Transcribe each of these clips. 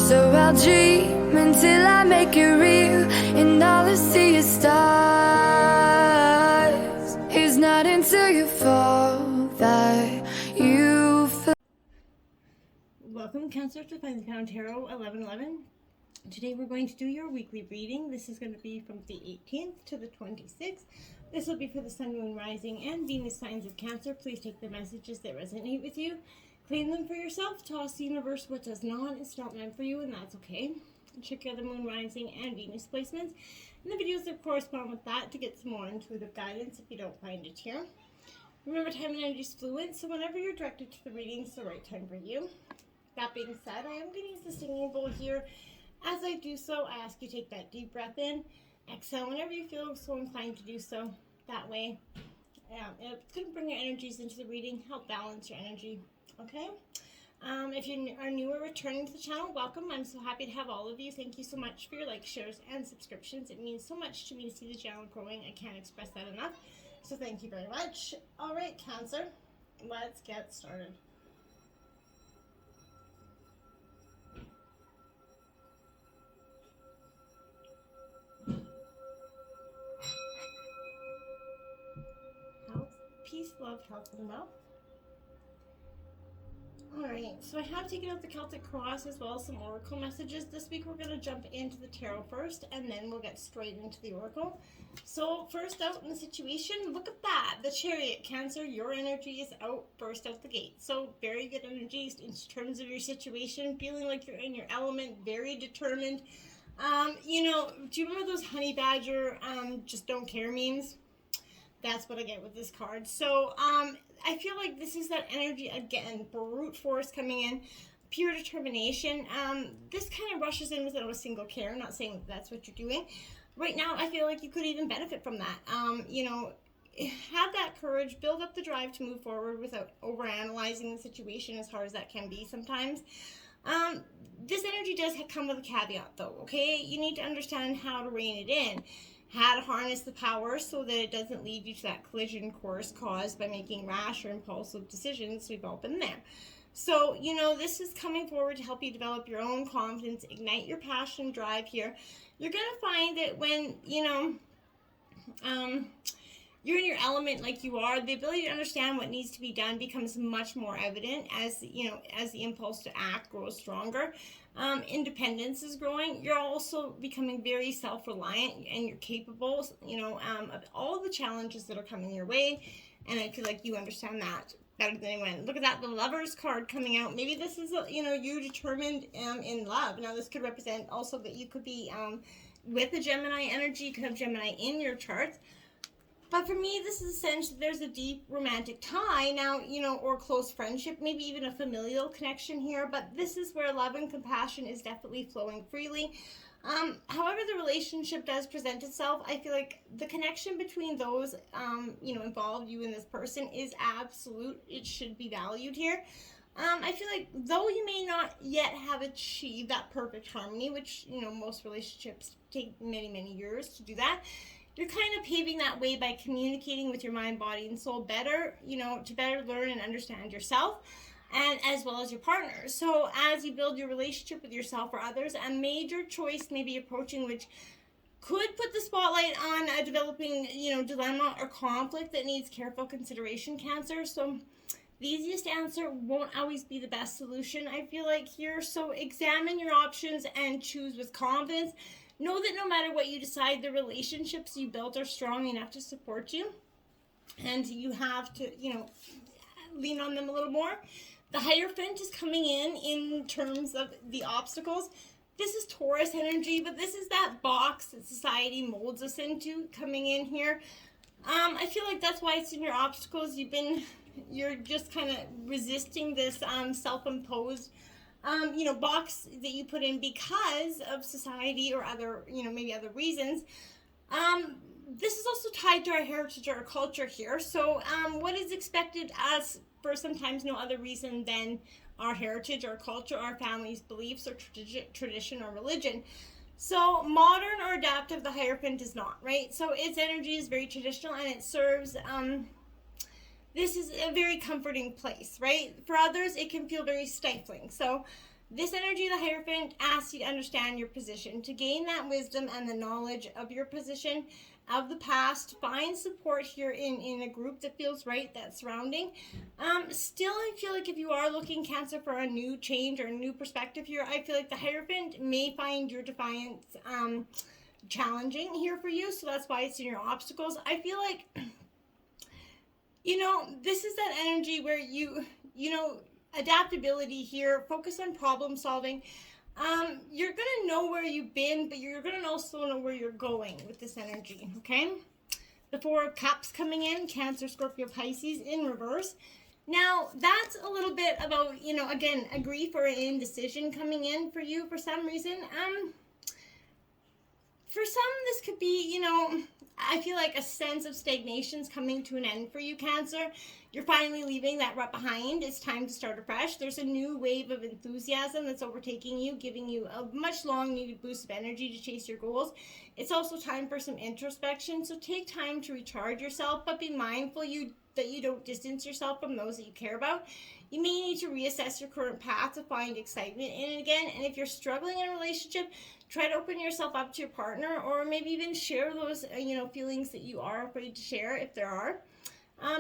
So I'll dream until I make it real, and all I see is stars. It's not until you fall that you feel. Welcome, Cancer, to Find the Pound Tarot 1111. Today we're going to do your weekly reading. This is going to be from the 18th to the 26th. This will be for the Sun, Moon, Rising, and Venus signs of Cancer. Please take the messages that resonate with you. Claim them for yourself. Toss the universe what does not. It's not meant for you, and that's okay. Check out the Moon, Rising, and Venus placements and the videos that correspond with that to get some more intuitive guidance if you don't find it here. Remember, time and energy is fluid, so whenever you're directed to the reading, it's the right time for you. That being said, I am going to use the stinging bowl here. As I do so, I ask you to take that deep breath in, exhale whenever you feel so inclined to do so. That way, it's going to bring your energies into the reading, help balance your energy. Okay? If you are new or returning to the channel, welcome. I'm so happy to have all of you. Thank you so much for your likes, shares, and subscriptions. It means so much to me to see the channel growing. I can't express that enough. So thank you very much. All right, Cancer, let's get started. Health, peace, love, health, and wealth. Alright, so I have taken out the Celtic Cross as well as some Oracle messages. This week we're going to jump into the Tarot first, and then we'll get straight into the Oracle. So first out in the situation, look at that. The Chariot, Cancer, your energy is out, burst out the gate. So very good energies in terms of your situation, feeling like you're in your element, very determined. Do you remember those honey badger, just don't care memes? That's what I get with this card. So, I feel like this is that energy again, brute force coming in, pure determination. This kind of rushes in without a single care. I'm not saying that's what you're doing. Right now, I feel like you could even benefit from that. Have that courage, build up the drive to move forward without overanalyzing the situation as hard as that can be sometimes. This energy does come with a caveat though, okay? You need to understand how to rein it in. How to harness the power so that it doesn't lead you to that collision course caused by making rash or impulsive decisions. We've all been there. So, this is coming forward to help you develop your own confidence, ignite your passion and drive here. You're going to find that when, you're in your element like you are, the ability to understand what needs to be done becomes much more evident as the impulse to act grows stronger. Independence is growing. You're also becoming very self-reliant, and you're capable, of all the challenges that are coming your way. And I feel like you understand that better than anyone. Look at that, the Lovers card coming out. Maybe this is, you determined in love. Now, this could represent also that you could be with a Gemini energy. You could have Gemini in your charts. But for me, this is essentially, there's a deep romantic tie now, or close friendship, maybe even a familial connection here. But this is where love and compassion is definitely flowing freely. However the relationship does present itself, I feel like the connection between those, involved, you and this person, is absolute. It should be valued here. I feel like though you may not yet have achieved that perfect harmony, which, most relationships take many, many years to do that, you're kind of paving that way by communicating with your mind, body, and soul better, to better learn and understand yourself, and as well as your partner. So as you build your relationship with yourself or others, a major choice may be approaching, which could put the spotlight on a developing, dilemma or conflict that needs careful consideration, Cancer. So the easiest answer won't always be the best solution, I feel like here. So examine your options and choose with confidence. Know that no matter what you decide, the relationships you built are strong enough to support you. And you have to, lean on them a little more. The Hierophant is coming in terms of the obstacles. This is Taurus energy, but this is that box that society molds us into coming in here. I feel like that's why it's in your obstacles. You're just kind of resisting this self-imposed box that you put in because of society or other, maybe other reasons. This is also tied to our heritage or our culture here. So what is expected as for sometimes no other reason than our heritage, our culture, our family's beliefs, or tradition or religion. So modern or adaptive, the Hierophant is not, right? So its energy is very traditional, and it serves this is a very comforting place, right? For others, it can feel very stifling. So This energy of the Hierophant asks you to understand your position, to gain that wisdom and the knowledge of your position, of the past. Find support here in a group that feels right, that's surrounding. Still, I feel like if you are looking, Cancer, for a new change or a new perspective here, I feel like the Hierophant may find your defiance challenging here for you, so that's why it's in your obstacles. I feel like, this is that energy where adaptability here, focus on problem solving. You're gonna know where you've been, but you're gonna also know where you're going with this energy, okay? The Four of Cups coming in, Cancer, Scorpio, Pisces in reverse. Now, that's a little bit about, again, a grief or an indecision coming in for you for some reason. For some, this could be, I feel like a sense of stagnation's coming to an end for you, Cancer. You're finally leaving that rut behind. It's time to start afresh. There's a new wave of enthusiasm that's overtaking you, giving you a much long-needed boost of energy to chase your goals. It's also time for some introspection, so take time to recharge yourself, but be mindful that you don't distance yourself from those that you care about. You may need to reassess your current path to find excitement in it again, and if you're struggling in a relationship, try to open yourself up to your partner, or maybe even share those, feelings that you are afraid to share, if there are.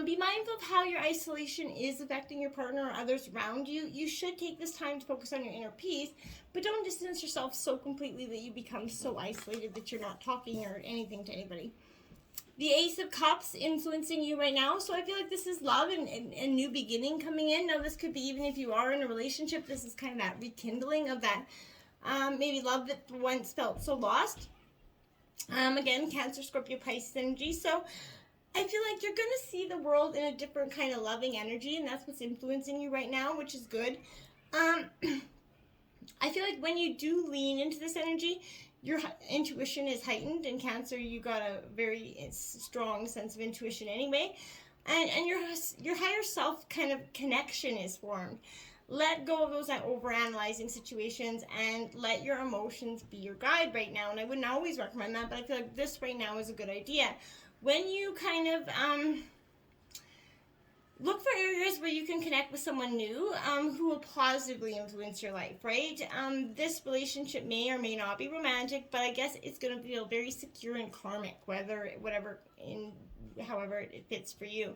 Be mindful of how your isolation is affecting your partner or others around you. You should take this time to focus on your inner peace, but don't distance yourself so completely that you become so isolated that you're not talking or anything to anybody. The Ace of Cups influencing you right now, so I feel like this is love and new beginning coming in. Now, this could be even if you are in a relationship, this is kind of that rekindling of that maybe love that once felt so lost. Again, Cancer, Scorpio, Pisces energy. So I feel like you're going to see the world in a different kind of loving energy, and that's what's influencing you right now, which is good. I feel like when you do lean into this energy, your intuition is heightened. In Cancer, you got a very strong sense of intuition anyway, and your higher self kind of connection is formed. Let go of those overanalyzing situations and let your emotions be your guide right now. And I wouldn't always recommend that, but I feel like this right now is a good idea. When you kind of look for areas where you can connect with someone new who will positively influence your life, right? This relationship may or may not be romantic, but I guess it's going to feel very secure and karmic, however it fits for you.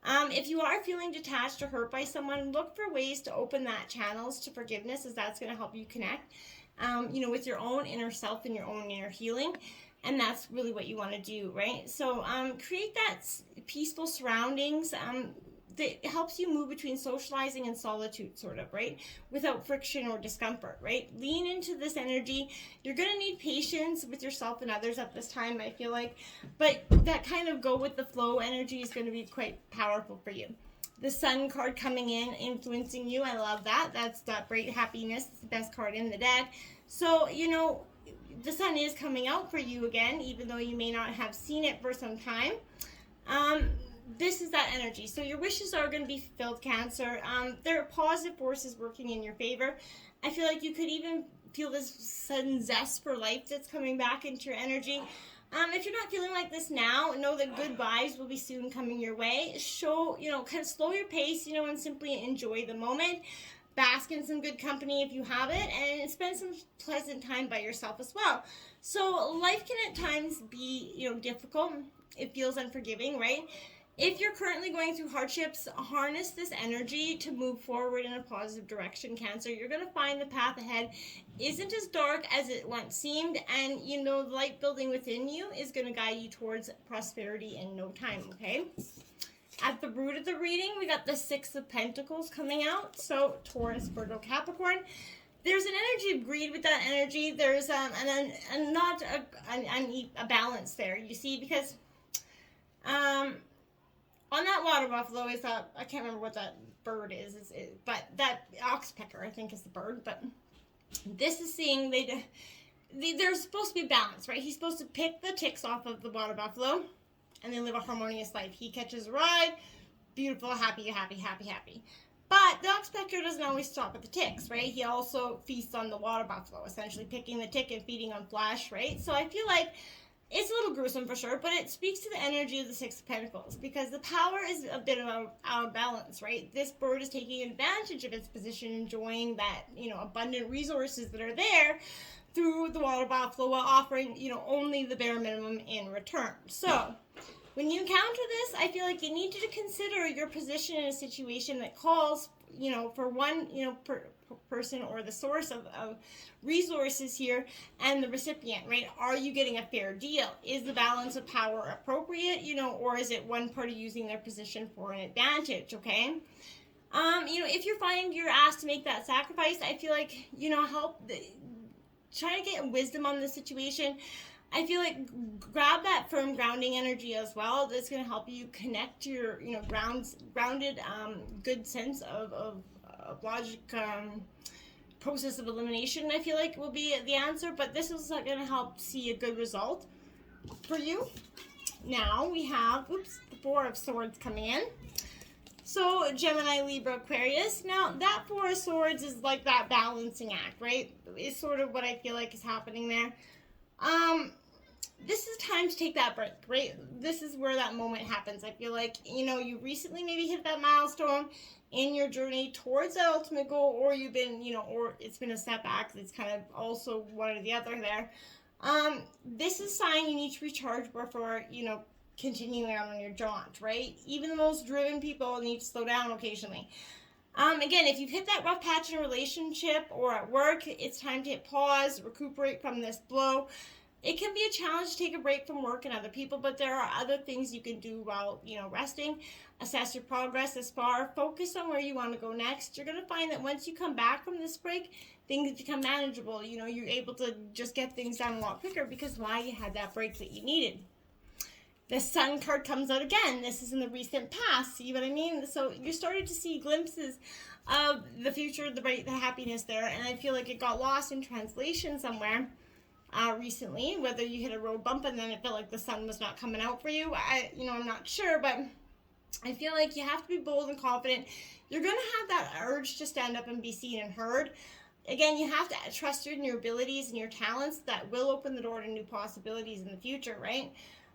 If you are feeling detached or hurt by someone, look for ways to open that channels to forgiveness, as that's going to help you connect, with your own inner self and your own inner healing. And that's really what you want to do, right? So create that peaceful surroundings that helps you move between socializing and solitude, sort of, right? Without friction or discomfort, right? Lean into this energy. You're going to need patience with yourself and others at this time, I feel like. But that kind of go with the flow energy is going to be quite powerful for you. The Sun card coming in, influencing you. I love that. That's that bright happiness. It's the best card in the deck. So, the Sun is coming out for you again, even though you may not have seen it for some time. This is that energy. So your wishes are going to be fulfilled, Cancer. There are positive forces working in your favor. I feel like you could even feel this sudden zest for life that's coming back into your energy. If you're not feeling like this now, know that good vibes will be soon coming your way. Kind of slow your pace, and simply enjoy the moment. Bask in some good company if you have it, and spend some pleasant time by yourself as well. So life can at times be, difficult. It feels unforgiving, right? If you're currently going through hardships, harness this energy to move forward in a positive direction, Cancer. You're going to find the path ahead isn't as dark as it once seemed, and the light building within you is going to guide you towards prosperity in no time, okay? At the root of the reading, we got the Six of Pentacles coming out. So Taurus, Virgo, Capricorn. There's an energy of greed with that energy. There's a balance there, you see, because on that water buffalo is I can't remember what that bird is, but that oxpecker, I think, is the bird. But this is seeing there's supposed to be a balance, right? He's supposed to pick the ticks off of the water buffalo, and they live a harmonious life. He catches a ride, beautiful, happy. But the oxpecker doesn't always stop at the ticks, right? He also feasts on the water buffalo, essentially picking the tick and feeding on flesh, right? So I feel like it's a little gruesome for sure, but it speaks to the energy of the Six of Pentacles, because the power is a bit of our balance, right? This bird is taking advantage of its position, enjoying that, abundant resources that are there through the water buffalo, while offering, only the bare minimum in return. So when you encounter this, I feel like you need to consider your position in a situation that calls, for one, person or the source of resources here, and the recipient, right? Are you getting a fair deal? Is the balance of power appropriate, or is it one party using their position for an advantage, okay? If you're finding you're asked to make that sacrifice, I feel like, try to get wisdom on the situation. I feel like grab that firm grounding energy as well. That's going to help you connect to your, grounded, good sense of logic, process of elimination, I feel like will be the answer. But this is going to help see a good result for you. Now we have, the Four of Swords coming in. So Gemini, Libra, Aquarius. Now that Four of Swords is like that balancing act, right? It's sort of what I feel like is happening there. This is time to take that break, right? This is where that moment happens. I feel like, you recently maybe hit that milestone in your journey towards that ultimate goal, or you've been, or it's been a setback. It's kind of also one or the other there. This is a sign you need to recharge before, continuing on your jaunt, right? Even the most driven people need to slow down occasionally. Again, if you've hit that rough patch in a relationship or at work, it's time to hit pause, recuperate from this blow. It can be a challenge to take a break from work and other people, but there are other things you can do while, resting. Assess your progress this far. Focus on where you want to go next. You're going to find that once you come back from this break, things become manageable. You're able to just get things done a lot quicker because why? You had that break that you needed. The Sun card comes out again. This is in the recent past. See what I mean? So you're starting to see glimpses of the future, the happiness there. And I feel like it got lost in translation somewhere recently. Whether you hit a road bump and then it felt like the sun was not coming out for you. I'm not sure, but I feel like you have to be bold and confident. You're going to have that urge to stand up and be seen and heard. Again, you have to trust in your abilities and your talents that will open the door to new possibilities in the future, right?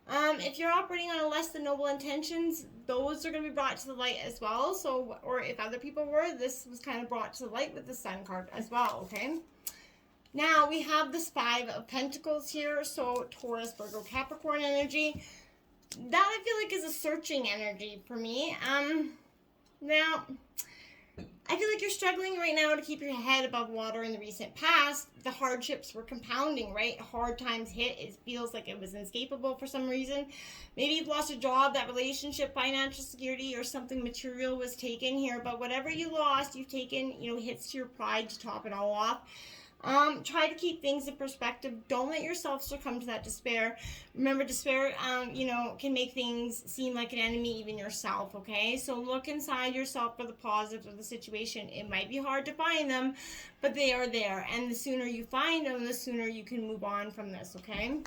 If you're operating on a less than noble intentions, those are going to be brought to the light as well. So, or if other people were, this was kind of brought to the light with the Sun card as well, okay? Now, we have this Five of Pentacles here, so Taurus, Virgo, Capricorn energy. That I feel like is a searching energy for me. Now, I feel like you're struggling right now to keep your head above water in the recent past. The hardships were compounding, right? Hard times hit. It feels like it was inescapable for some reason. Maybe you've lost a job, that relationship, financial security, or something material was taken here. But whatever you lost, you've taken, hits to your pride to top it all off. Try to keep things in perspective. Don't let yourself succumb to that despair. Remember, despair, can make things seem like an enemy, even yourself, okay? So look inside yourself for the positives of the situation. It might be hard to find them, but they are there. And the sooner you find them, the sooner you can move on from this, okay?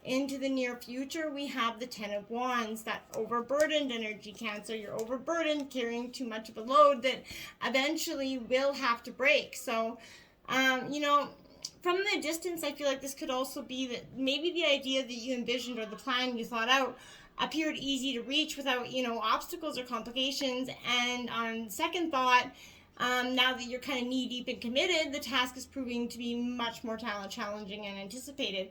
Into the near future, we have the Ten of Wands, that overburdened energy, Cancer. You're overburdened, carrying too much of a load that eventually will have to break. So, from the distance, I feel like this could also be that maybe the idea that you envisioned or the plan you thought out appeared easy to reach without, obstacles or complications. And on second thought, now that you're kind of knee deep and committed, the task is proving to be much more challenging and anticipated.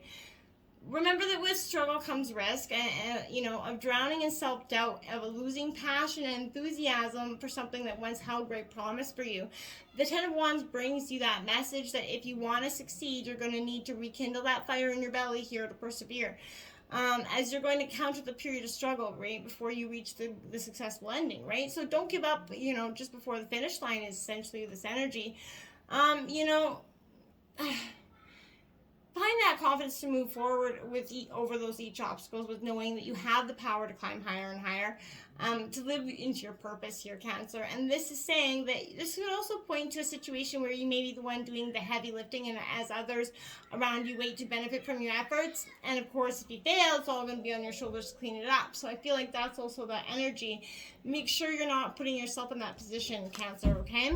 Remember that with struggle comes risk, of drowning in self-doubt, of losing passion and enthusiasm for something that once held great promise for you. The Ten of Wands brings you that message that if you want to succeed, you're going to need to rekindle that fire in your belly here to persevere. As you're going to counter the period of struggle, right, before you reach the successful ending, right? So don't give up, just before the finish line is essentially this energy. Find that confidence to move forward with over those each obstacles, with knowing that you have the power to climb higher and higher, to live into your purpose here, Cancer. And this is saying that this could also point to a situation where you may be the one doing the heavy lifting, and as others around you wait to benefit from your efforts. And of course, if you fail, it's all going to be on your shoulders to clean it up. So I feel like that's also that energy. Make sure you're not putting yourself in that position, Cancer, okay?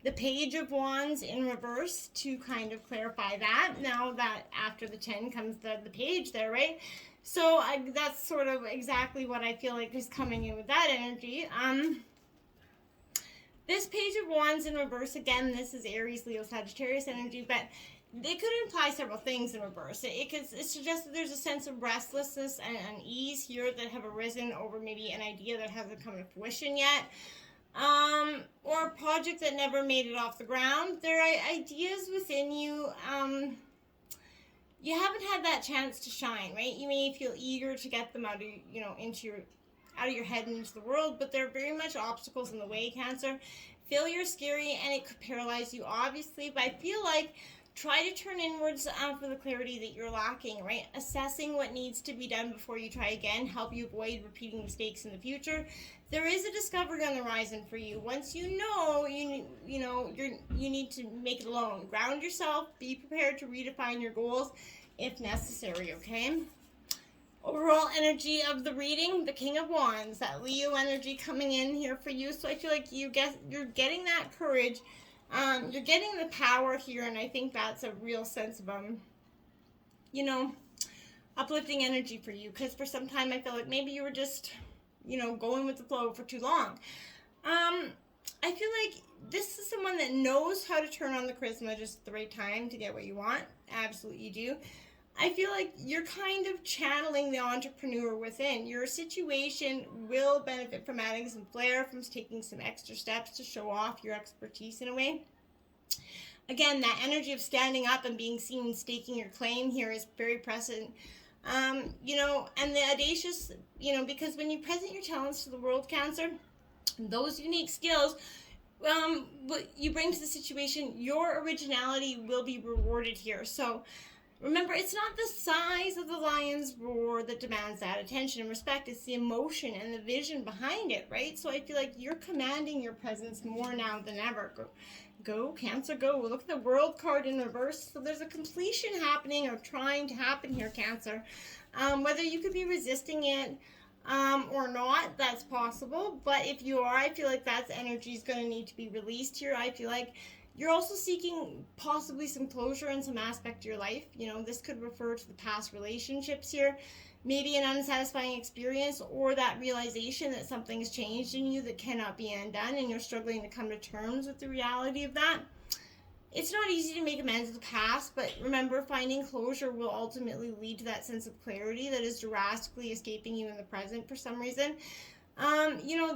the Page of Wands in reverse to kind of clarify that. Now that after the 10 comes the page there, right? So that's sort of exactly what I feel like is coming in with that energy. This Page of Wands in reverse, again, this is Aries, Leo, Sagittarius energy, but it could imply several things in reverse. It suggests that there's a sense of restlessness and unease here that have arisen over maybe an idea that hasn't come to fruition yet. Or a project that never made it off the ground. There are ideas within you, you haven't had that chance to shine, right? You may feel eager to get them out of, out of your head and into the world, but there are very much obstacles in the way, Cancer. Failure is scary and it could paralyze you, obviously, but I feel like try to turn inwards for the clarity that you're lacking, right? Assessing what needs to be done before you try again, help you avoid repeating mistakes in the future. There is a discovery on the horizon for you. Once you know, you need to make it alone. Ground yourself, be prepared to redefine your goals if necessary, okay? Overall energy of the reading, the King of Wands, that Leo energy coming in here for you. So I feel like you're getting that courage. You're getting the power here, and I think that's a real sense of, uplifting energy for you. Because for some time, I feel like maybe you were just, going with the flow for too long. I feel like this is someone that knows how to turn on the charisma just at the right time to get what you want. Absolutely you do. I feel like you're kind of channeling the entrepreneur within. Your situation will benefit from adding some flair, from taking some extra steps to show off your expertise in a way. Again, that energy of standing up and being seen and staking your claim here is very present. And the audacious, because when you present your talents to the world, Cancer, those unique skills, what you bring to the situation, your originality will be rewarded here. So remember, it's not the size of the lion's roar that demands that attention and respect. It's the emotion and the vision behind it, right? So I feel like you're commanding your presence more now than ever. Go, Cancer, go. Look at the World card in reverse. So there's a completion happening or trying to happen here, Cancer. Whether you could be resisting it or not, that's possible. But if you are, I feel like that energy is going to need to be released here. I feel like you're also seeking possibly some closure in some aspect of your life. This could refer to the past relationships here, maybe an unsatisfying experience, or that realization that something's changed in you that cannot be undone, and you're struggling to come to terms with the reality of that. It's not easy to make amends with the past, but remember, finding closure will ultimately lead to that sense of clarity that is drastically escaping you in the present for some reason.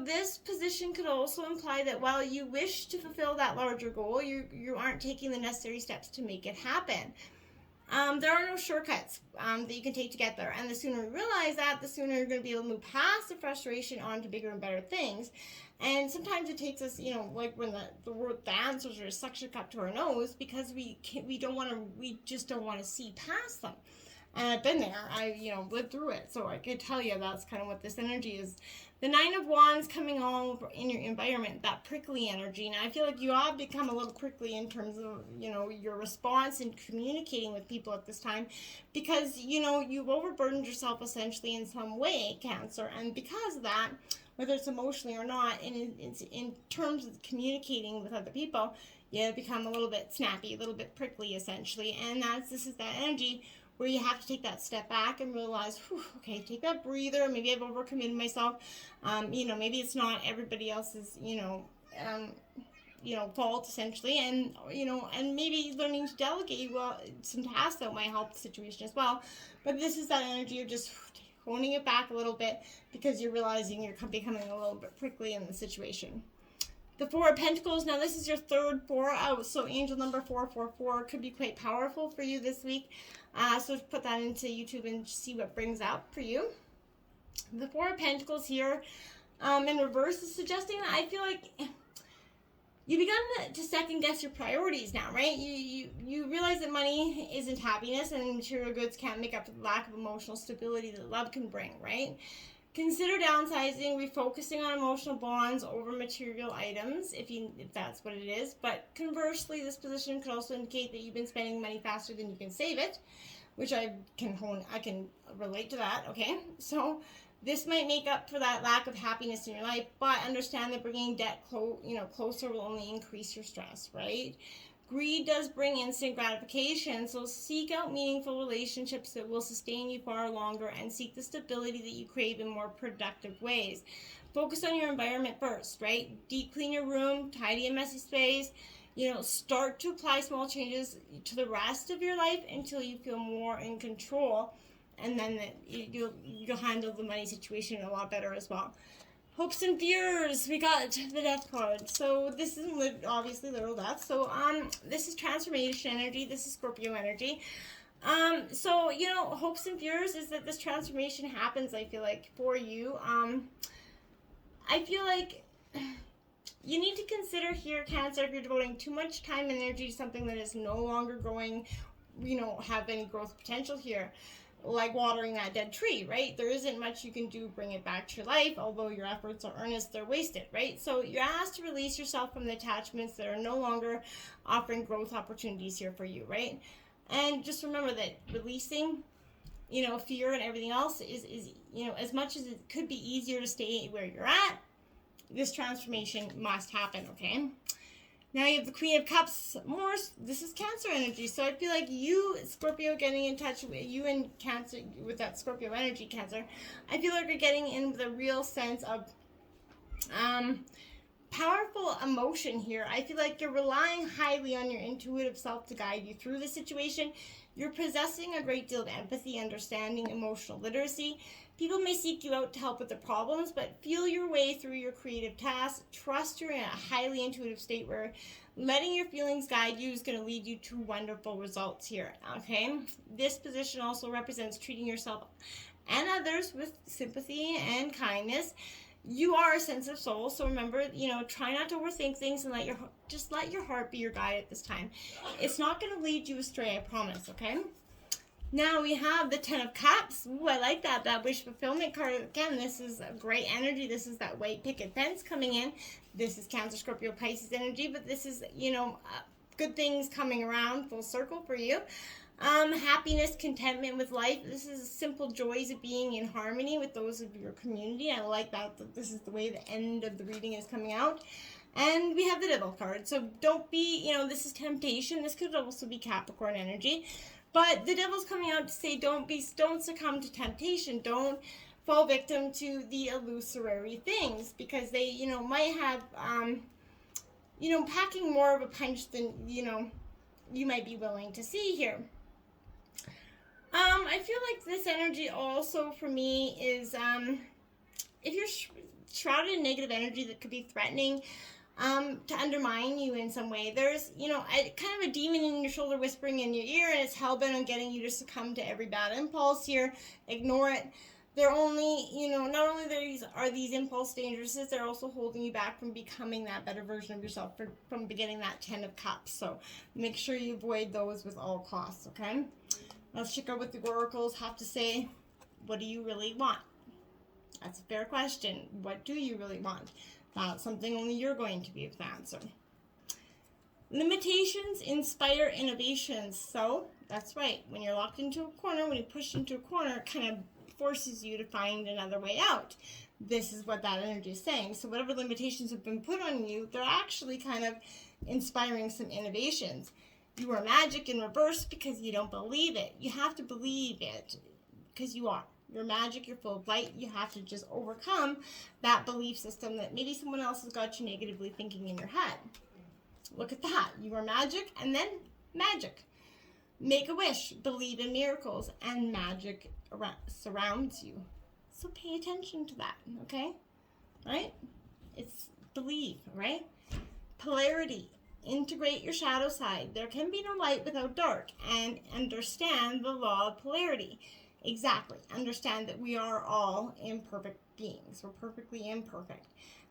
This position could also imply that while you wish to fulfill that larger goal, you aren't taking the necessary steps to make it happen. There are no shortcuts that you can take to get there, and the sooner you realize that, the sooner you're going to be able to move past the frustration onto bigger and better things. And sometimes it takes us, like when the answers are suction up to our nose, because we just don't want to see past them. And I've been there. I lived through it, so I could tell you that's kind of what this energy is. The Nine of Wands coming on in your environment, that prickly energy. Now I feel like you have become a little prickly in terms of your response and communicating with people at this time, because you've overburdened yourself essentially in some way, Cancer, and because of that, whether it's emotionally or not, in terms of communicating with other people, you become a little bit snappy, a little bit prickly essentially, and this is that energy where you have to take that step back and realize, okay, take that breather. Maybe I've overcommitted myself. Maybe it's not everybody else's, fault essentially, and maybe learning to delegate some tasks that might help the situation as well. But this is that energy of just honing it back a little bit because you're realizing you're becoming a little bit prickly in the situation. The Four of Pentacles, now this is your third 4 out, so angel number 444 could be quite powerful for you this week. So put that into YouTube and see what brings up for you. The Four of Pentacles here in reverse is suggesting that I feel like you begun to second guess your priorities now, right? You realize that money isn't happiness and material goods can't make up for the lack of emotional stability that love can bring, right? Consider downsizing, refocusing on emotional bonds over material items, if that's what it is. But conversely, this position could also indicate that you've been spending money faster than you can save it, which I can relate to that, okay? So This might make up for that lack of happiness in your life, but understand that bringing debt closer will only increase your stress, right? Greed does bring instant gratification, so seek out meaningful relationships that will sustain you far longer and seek the stability that you crave in more productive ways. Focus on your environment first, right? Deep clean your room, tidy a messy space, start to apply small changes to the rest of your life until you feel more in control, and then you'll handle the money situation a lot better as well. Hopes and fears, we got the death card. So this is obviously literal death. So this is transformation energy. This is Scorpio energy. So hopes and fears is that this transformation happens, I feel like, for you. I feel like you need to consider here, Cancer, if you're devoting too much time and energy to something that is no longer going, have any growth potential here, like watering that dead tree, right? There isn't much you can do, bring it back to your life, although your efforts are earnest, they're wasted, right? So you're asked to release yourself from the attachments that are no longer offering growth opportunities here for you, right? And just remember that releasing, fear and everything else is as much as it could be easier to stay where you're at, this transformation must happen, okay? Now you have the Queen of Cups. This is Cancer energy. So I feel like you, Scorpio, getting in touch with you and Cancer, with that Scorpio energy, Cancer, I feel like you're getting in with a real sense of powerful emotion here. I feel like you're relying highly on your intuitive self to guide you through the situation. You're possessing a great deal of empathy, understanding, emotional literacy. People may seek you out to help with their problems, but feel your way through your creative tasks. Trust you're in a highly intuitive state where letting your feelings guide you is going to lead you to wonderful results here, okay? This position also represents treating yourself and others with sympathy and kindness. You are a sensitive soul, so remember, try not to overthink things and let your heart be your guide at this time. It's not going to lead you astray, I promise, okay? Now we have the Ten of Cups. Ooh, I like that wish fulfillment card. Again, this is a great energy. This is that white picket fence coming in. This is Cancer, Scorpio, Pisces energy, but this is, good things coming around full circle for you. Happiness, contentment with life. This is simple joys of being in harmony with those of your community. I like that this is the way the end of the reading is coming out. And we have the Devil card. So don't be, this is temptation. This could also be Capricorn energy. But the Devil's coming out to say don't succumb to temptation. Don't fall victim to the illusory things, because they, might have, packing more of a punch than, you might be willing to see here. I feel like this energy also for me is, if you're shrouded in negative energy that could be threatening, to undermine you in some way. There's, kind of a demon in your shoulder whispering in your ear, and it's hell-bent on getting you to succumb to every bad impulse here. Ignore it. They're only, not only are these impulse dangerous, they're also holding you back from becoming that better version of yourself, from beginning that 10 of Cups. So make sure you avoid those with all costs, okay? Let's check out what the oracles have to say. What do you really want? That's a fair question. What do you really want? That's something only you're going to be able to answer. Limitations inspire innovations. So, that's right. When you're locked into a corner, when you push into a corner, it kind of forces you to find another way out. This is what that energy is saying. So whatever limitations have been put on you, they're actually kind of inspiring some innovations. You are magic in reverse because you don't believe it. You have to believe it because you are. You're magic, you're full of light. You have to just overcome that belief system that maybe someone else has got you negatively thinking in your head. Look at that. You are magic and then magic. Make a wish, believe in miracles, and magic surrounds you. So pay attention to that, okay? Right? It's believe, right? Polarity. Integrate your shadow side. There can be no light without dark. And understand the law of polarity. Exactly. Understand that we are all imperfect beings. We're perfectly imperfect.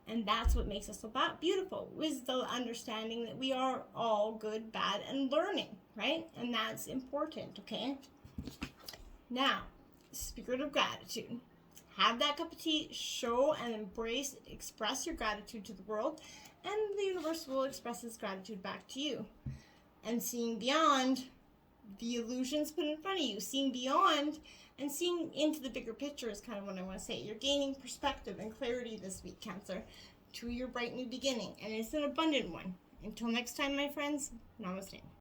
And that's what makes us so beautiful, is the understanding that we are all good, bad, and learning, right? And that's important, okay? Now, spirit of gratitude. Have that cup of tea, show and embrace, express your gratitude to the world, and the universe will express its gratitude back to you. And seeing beyond the illusions put in front of you, seeing beyond and seeing into the bigger picture is kind of what I want to say. You're gaining perspective and clarity this week, Cancer, to your bright new beginning, and it's an abundant one. Until next time, my friends, namaste.